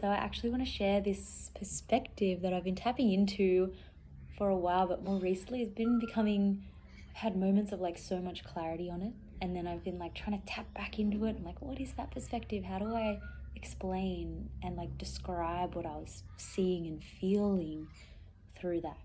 So I actually want to share this perspective that I've been tapping into for a while, but more recently it's been I've had moments of like so much clarity on it. And then I've been like trying to tap back into it. I'm like, what is that perspective? How do I explain and like describe what I was seeing and feeling through that?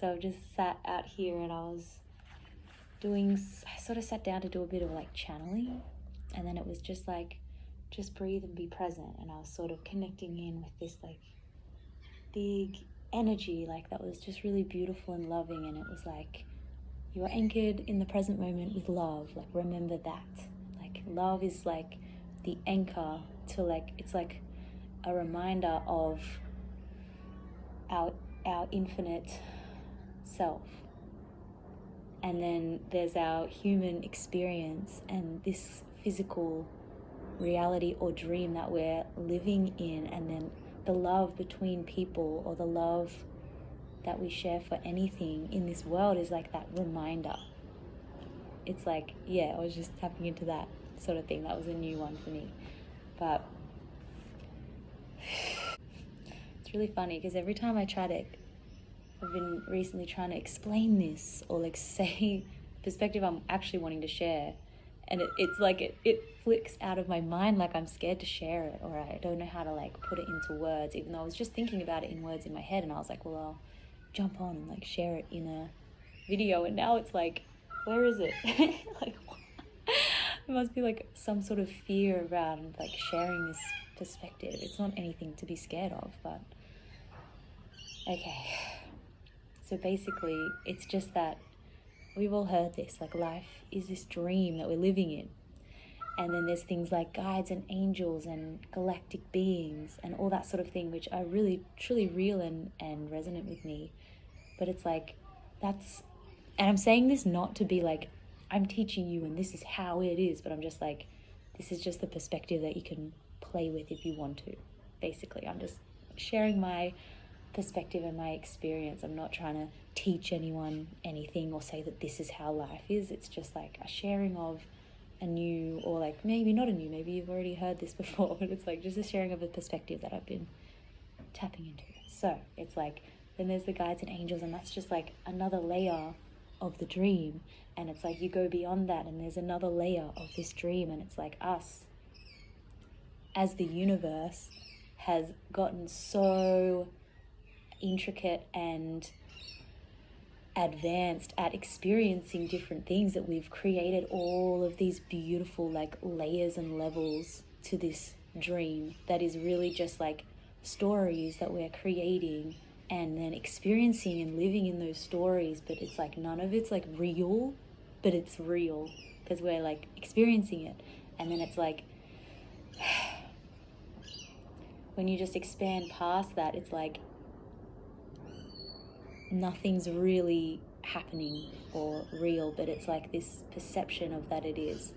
So I've just sat out here and I sort of sat down to do a bit of like channeling. And then it was just like, just breathe and be present. And I was sort of connecting in with this like big energy, like that was just really beautiful and loving. And it was like, you are anchored in the present moment with love. Like, remember that. Like, love is like the anchor to like, it's like a reminder of our infinite self. And then there's our human experience and this physical reality or dream that we're living in, and then the love between people or the love that we share for anything in this world is like that reminder. It's like, yeah, I was just tapping into that sort of thing. That was a new one for me. But it's really funny because every time I've been recently trying to explain this or like say perspective I'm actually wanting to share, and it's like it flicks out of my mind, like I'm scared to share it, or I don't know how to like put it into words, even though I was just thinking about it in words in my head, and I was like, well, I'll jump on and like share it in a video. And now it's like, where is it? Like, it must be like some sort of fear around like sharing this perspective. It's not anything to be scared of, but okay. So basically it's just that we've all heard this, like life is this dream that we're living in. And then there's things like guides and angels and galactic beings and all that sort of thing, which are really, truly real and resonant with me. But it's like, and I'm saying this not to be like, I'm teaching you and this is how it is, but I'm just like, this is just the perspective that you can play with if you want to. Basically, I'm just sharing my perspective and my experience. I'm not trying to teach anyone anything or say that this is how life is. It's just like a sharing of a new, or like maybe not a new, maybe you've already heard this before, but it's like just a sharing of a perspective that I've been tapping into. So it's like, then there's the guides and angels, and that's just like another layer of the dream. And it's like you go beyond that and there's another layer of this dream, and it's like us as the universe has gotten so intricate and advanced at experiencing different things that we've created all of these beautiful like layers and levels to this dream that is really just like stories that we're creating and then experiencing and living in those stories. But it's like none of it's like real, but it's real because we're like experiencing it. And then it's like when you just expand past that, it's like nothing's really happening or real, but it's like this perception of that it is.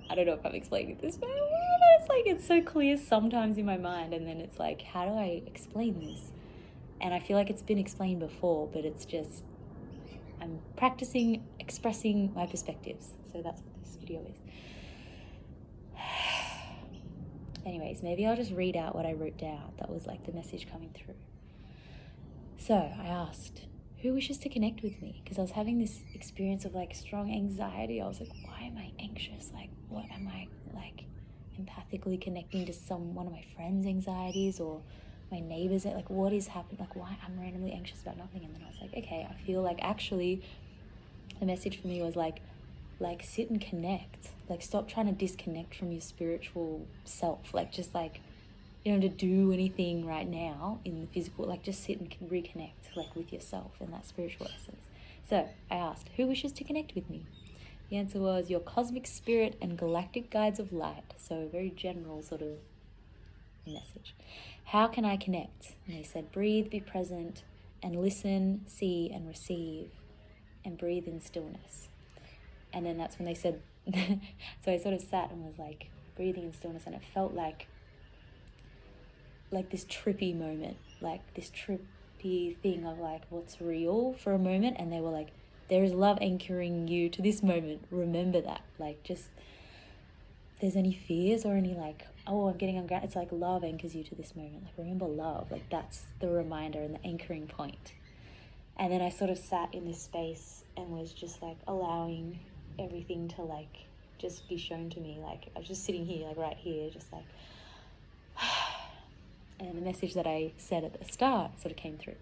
I don't know if I'm explaining this very well, but it's like it's so clear sometimes in my mind, and then it's like, how do I explain this? And I feel like it's been explained before, but it's just, I'm practicing expressing my perspectives. So that's what this video is. Anyways, maybe I'll just read out what I wrote down. That was like the message coming through. So I asked, who wishes to connect with me? Because I was having this experience of like strong anxiety. I was like, why am I anxious? Like, what am I like empathically connecting to one of my friends' anxieties or my neighbors? Like, what is happening? Like, why I'm randomly anxious about nothing? And then I was like, okay, I feel like actually the message for me was like sit and connect. Like, stop trying to disconnect from your spiritual self. Like, just like, you don't have to do anything right now in the physical, like just sit and reconnect like with yourself and that spiritual essence. So I asked, who wishes to connect with me? The answer was your cosmic spirit and galactic guides of light. So a very general sort of message. How can I connect? And they said, breathe, be present, and listen, see, and receive, and breathe in stillness. And then that's when they said, so I sort of sat and was like breathing in stillness, and it felt like this trippy moment, like this trippy thing of like what's real for a moment. And they were like, there is love anchoring you to this moment. Remember that. Like, just there's any fears or any like, oh, I'm getting ungrounded, it's like love anchors you to this moment. Like, remember love, like that's the reminder and the anchoring point. And then I sort of sat in this space and was just like allowing everything to like just be shown to me. Like I was just sitting here, like right here, just like, and the message that I said at the start sort of came through.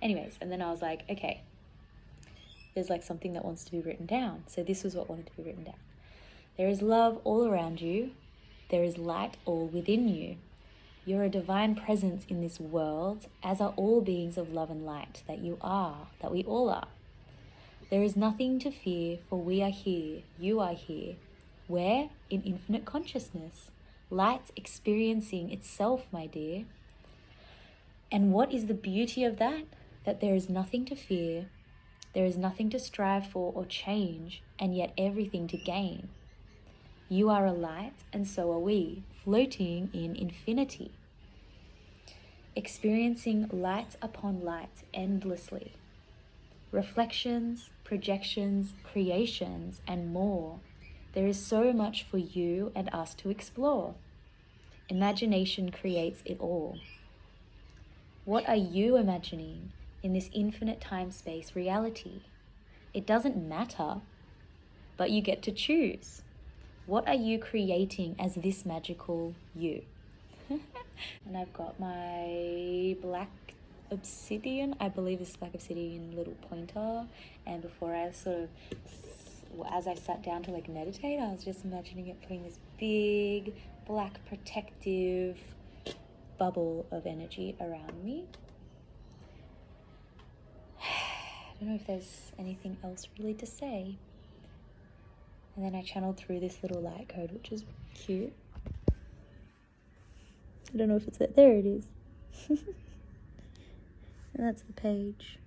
Anyways, and then I was like, okay, there's like something that wants to be written down. So this was what wanted to be written down. There is love all around you. There is light all within you. You're a divine presence in this world, as are all beings of love and light that you are, that we all are. There is nothing to fear, for we are here, you are here. Where? In infinite consciousness. Light experiencing itself, my dear. And what is the beauty of that? That there is nothing to fear, there is nothing to strive for or change, and yet everything to gain. You are a light, and so are we, floating in infinity, experiencing light upon light endlessly. Reflections, projections, creations, and more. There is so much for you and us to explore. Imagination creates it all. What are you imagining in this infinite time-space reality? It doesn't matter, but you get to choose. What are you creating as this magical you? And I've got my black obsidian, I believe this is black obsidian little pointer. And before I as I sat down to like meditate, I was just imagining it putting this big black protective bubble of energy around me. I don't know if there's anything else really to say. And then I channeled through this little light code, which is cute. I don't know if it's there. There it is. And that's the page.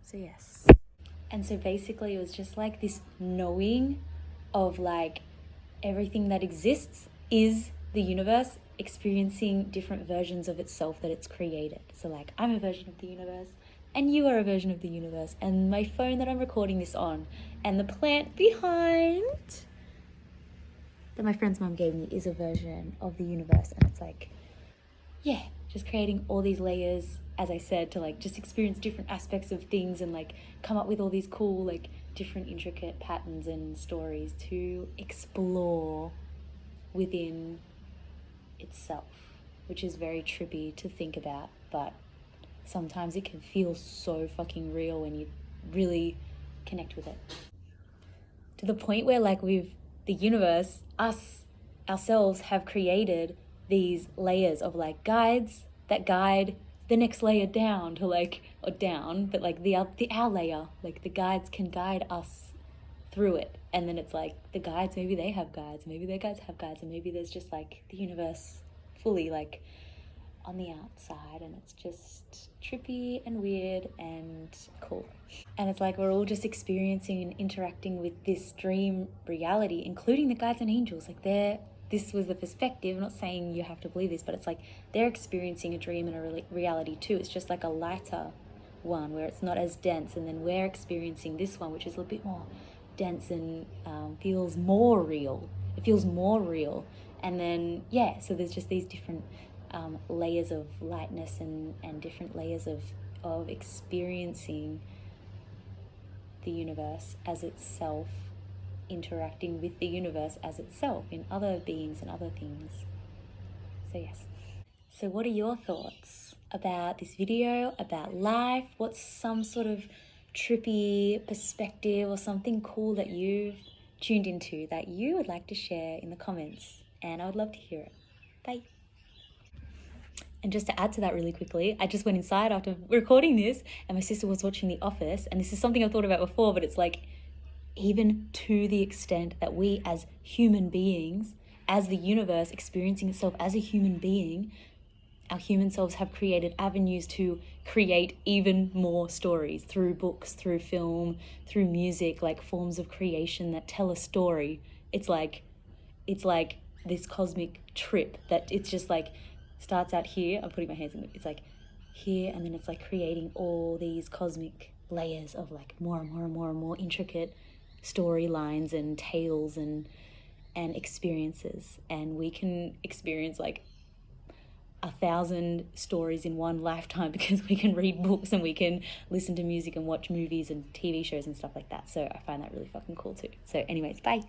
So yes. And so basically it was just like this knowing of like everything that exists is the universe experiencing different versions of itself that it's created. So like I'm a version of the universe and you are a version of the universe, and my phone that I'm recording this on and the plant behind that my friend's mum gave me is a version of the universe. And it's like, yeah, just creating all these layers, as I said, to like just experience different aspects of things and like come up with all these cool like different intricate patterns and stories to explore within itself, which is very trippy to think about, but sometimes it can feel so fucking real when you really connect with it. To the point where like the universe, us, ourselves have created these layers of like guides that guide the next layer down to like, or down, but like our layer, like the guides can guide us through it. And then it's like the guides, maybe they have guides, maybe their guides have guides, and maybe there's just like the universe fully like on the outside, and it's just trippy and weird and cool. And it's like we're all just experiencing and interacting with this dream reality, including the guides and angels. Like this was the perspective. I'm not saying you have to believe this, but it's like they're experiencing a dream and a reality too. It's just like a lighter one where it's not as dense, and then we're experiencing this one, which is a little bit more dense and feels more real. It feels more real. And then yeah, so there's just these different layers of lightness and different layers of experiencing the universe as itself, interacting with the universe as itself in other beings and other things. So yes. So what are your thoughts about this video, about life? What's some sort of trippy perspective or something cool that you've tuned into that you would like to share in the comments? And I would love to hear it. Bye. And just to add to that really quickly, I just went inside after recording this and my sister was watching The Office, and this is something I've thought about before, but it's like, even to the extent that we as human beings, as the universe experiencing itself as a human being, our human selves have created avenues to create even more stories through books, through film, through music, like forms of creation that tell a story. It's like this cosmic trip that it's just like starts out here. I'm putting my hands in it. It's like here, and then it's like creating all these cosmic layers of like more and more and more and more intricate storylines and tales and experiences, and we can experience like 1,000 stories in one lifetime because we can read books and we can listen to music and watch movies and TV shows and stuff like that. So I find that really fucking cool too. So anyways, bye.